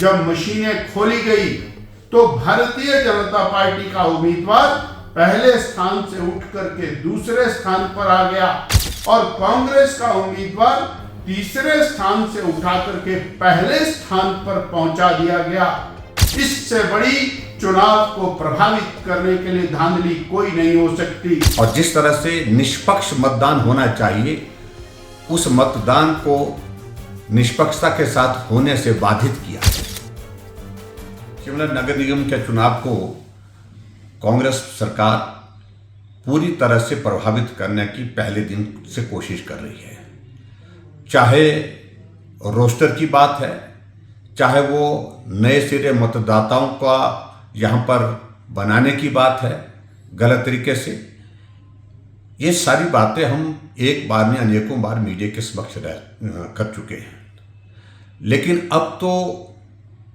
जब मशीनें खोली गई तो भारतीय जनता पार्टी का उम्मीदवार पहले स्थान से उठ करके दूसरे स्थान पर आ गया और कांग्रेस का उम्मीदवार तीसरे स्थान से उठा करके पहले स्थान पर पहुंचा दिया गया। इससे बड़ी चुनाव को प्रभावित करने के लिए धांधली कोई नहीं हो सकती। और जिस तरह से निष्पक्ष मतदान होना चाहिए, उस मतदान को निष्पक्षता के साथ होने से बाधित किया। शिमला नगर निगम के चुनाव को कांग्रेस सरकार पूरी तरह से प्रभावित करने की पहले दिन से कोशिश कर रही है। चाहे रोस्टर की बात है, चाहे वो नए सिरे मतदाताओं का यहाँ पर बनाने की बात है गलत तरीके से, ये सारी बातें हम एक बार में अनेकों बार मीडिया के समक्ष कर चुके हैं। लेकिन अब तो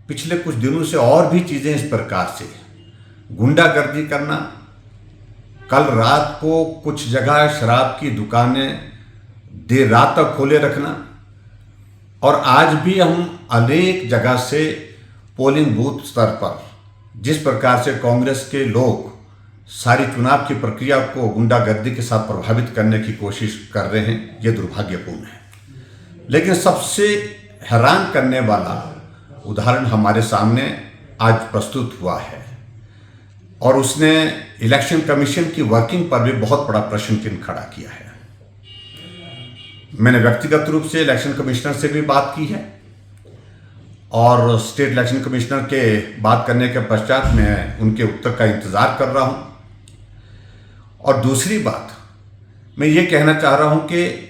पिछले कुछ दिनों से और भी चीज़ें इस प्रकार से गुंडागर्दी करना, कल रात को कुछ जगह शराब की दुकानें देर रात तक खोले रखना, और आज भी हम अनेक जगह से पोलिंग बूथ स्तर पर जिस प्रकार से कांग्रेस के लोग सारी चुनाव की प्रक्रिया को गुंडागर्दी के साथ प्रभावित करने की कोशिश कर रहे हैं, ये दुर्भाग्यपूर्ण है। लेकिन सबसे हैरान करने वाला उदाहरण हमारे सामने आज प्रस्तुत हुआ है, और उसने इलेक्शन कमीशन की वर्किंग पर भी बहुत बड़ा प्रश्न चिन्ह खड़ा किया है। मैंने व्यक्तिगत रूप से इलेक्शन कमिश्नर से भी बात की है, और स्टेट इलेक्शन कमिश्नर के बात करने के पश्चात मैं उनके उत्तर का इंतज़ार कर रहा हूं। और दूसरी बात मैं ये कहना चाह रहा हूं कि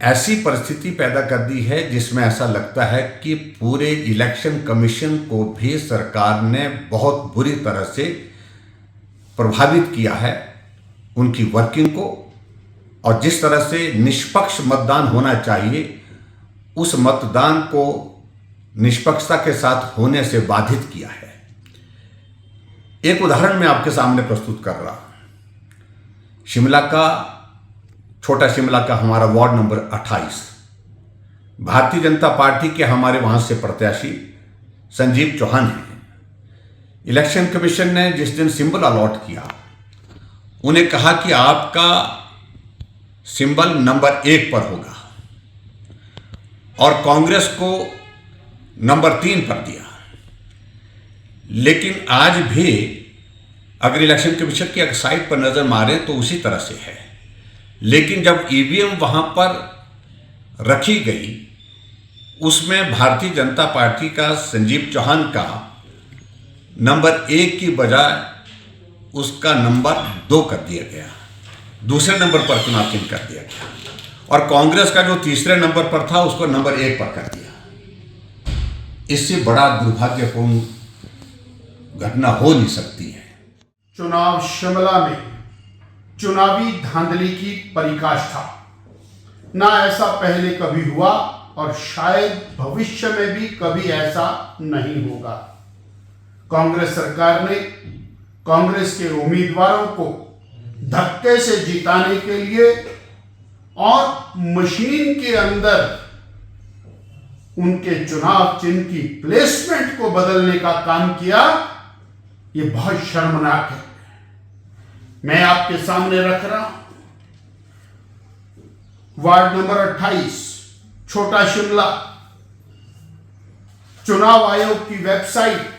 ऐसी परिस्थिति पैदा कर दी है जिसमें ऐसा लगता है कि पूरे इलेक्शन कमीशन को भी सरकार ने बहुत बुरी तरह से प्रभावित किया है, उनकी वर्किंग को। और जिस तरह से निष्पक्ष मतदान होना चाहिए, उस मतदान को निष्पक्षता के साथ होने से बाधित किया है। एक उदाहरण मैं आपके सामने प्रस्तुत कर रहा हूं। शिमला का, छोटा शिमला का हमारा ward number 28, Bharatiya Janata party के हमारे वहां से प्रत्याशी संजीव चौहान हैं। इलेक्शन कमीशन ने जिस दिन सिंबल अलॉट किया, उन्हें कहा कि आपका सिंबल नंबर 1 पर होगा, और कांग्रेस को नंबर 3 पर दिया। लेकिन आज भी अगर इलेक्शन कमीशन की साइट पर नजर मारें तो उसी तरह से है। लेकिन जब ईवीएम वहां पर रखी गई, उसमें भारतीय जनता पार्टी का संजीव चौहान का नंबर 1 की बजाय उसका नंबर 2 कर दिया गया, दूसरे नंबर पर चुनाव चिन्ह कर दिया गया, और कांग्रेस का जो तीसरे नंबर पर था उसको नंबर 1 पर कर दिया। इससे बड़ा दुर्भाग्यपूर्ण घटना हो नहीं सकती है। चुनाव शिमला में चुनावी धांधली की पराकाष्ठा ना ऐसा पहले कभी हुआ, और शायद भविष्य में भी कभी ऐसा नहीं होगा। कांग्रेस सरकार ने कांग्रेस के उम्मीदवारों को धक्के से जिताने के लिए और मशीन के अंदर उनके चुनाव चिन्ह की प्लेसमेंट को बदलने का काम किया। ये बहुत शर्मनाक है। मैं आपके सामने रख रहा हूं वार्ड नंबर 28, छोटा शिमला, चुनाव आयोग की वेबसाइट,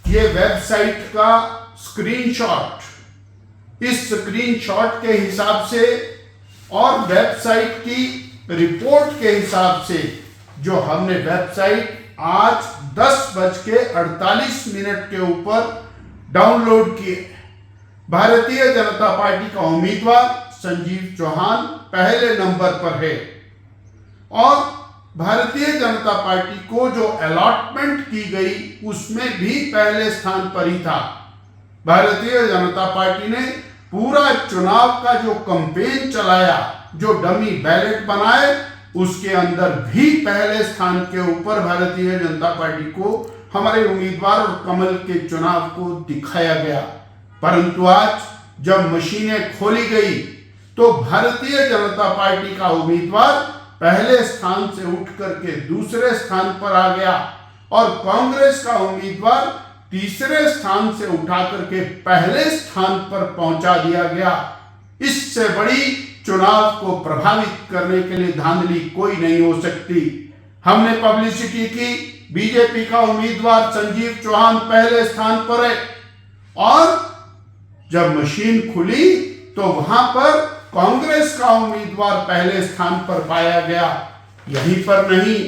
ये वेबसाइट का स्क्रीनशॉट, इस स्क्रीनशॉट के हिसाब से और वेबसाइट की रिपोर्ट के हिसाब से जो हमने वेबसाइट आज 10:48 के ऊपर डाउनलोड किए, भारतीय जनता पार्टी का उम्मीदवार संजीव चौहान पहले नंबर पर है, और भारतीय जनता पार्टी को जो अलॉटमेंट की गई उसमें भी पहले स्थान पर ही था। भारतीय जनता पार्टी ने पूरा चुनाव का जो कैंपेन चलाया, जो डमी बैलेट बनाए, उसके अंदर भी पहले स्थान के ऊपर भारतीय जनता पार्टी को, हमारे उम्मीदवार और कमल के चुनाव को दिखाया गया। परंतु आज जब मशीनें खोली गई तो भारतीय जनता पार्टी का उम्मीदवार पहले स्थान से उठ करके दूसरे स्थान पर आ गया और कांग्रेस का उम्मीदवार तीसरे स्थान से उठा करके पहले स्थान पर पहुंचा दिया गया। इससे बड़ी चुनाव को प्रभावित करने के लिए धांधली कोई नहीं हो सकती। हमने पब्लिसिटी की, बीजेपी का उम्मीदवार संजीव चौहान पहले स्थान पर है, और जब मशीन खुली तो वहां पर कांग्रेस का उम्मीदवार पहले स्थान पर पाया गया। यहीं पर नहीं,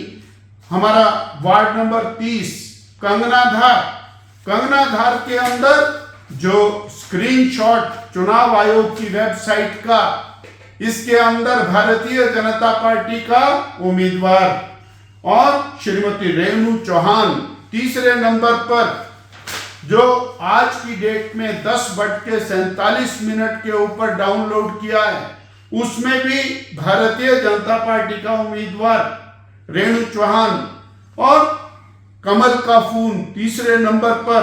हमारा वार्ड नंबर 30 कंगनाधार के अंदर जो स्क्रीनशॉट चुनाव आयोग की वेबसाइट का, इसके अंदर भारतीय जनता पार्टी का उम्मीदवार और श्रीमती रेणु चौहान तीसरे नंबर पर, जो आज की डेट में 10:47 के ऊपर डाउनलोड किया है, उसमें भी भारतीय जनता पार्टी का उम्मीदवार रेणु चौहान और कमल का फूल तीसरे नंबर पर।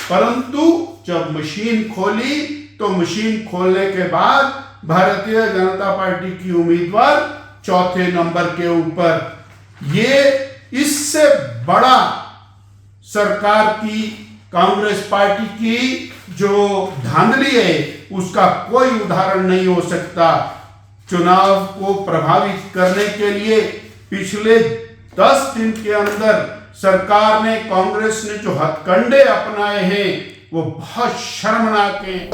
परंतु जब मशीन खोली तो मशीन खोलने के बाद भारतीय जनता पार्टी की उम्मीदवार चौथे नंबर के ऊपर। ये इससे बड़ा सरकार की, कांग्रेस पार्टी की जो धांधली है उसका कोई उदाहरण नहीं हो सकता। चुनाव को प्रभावित करने के लिए पिछले 10 दिन के अंदर सरकार ने, कांग्रेस ने जो हथकंडे अपनाए हैं वो बहुत शर्मनाक हैं।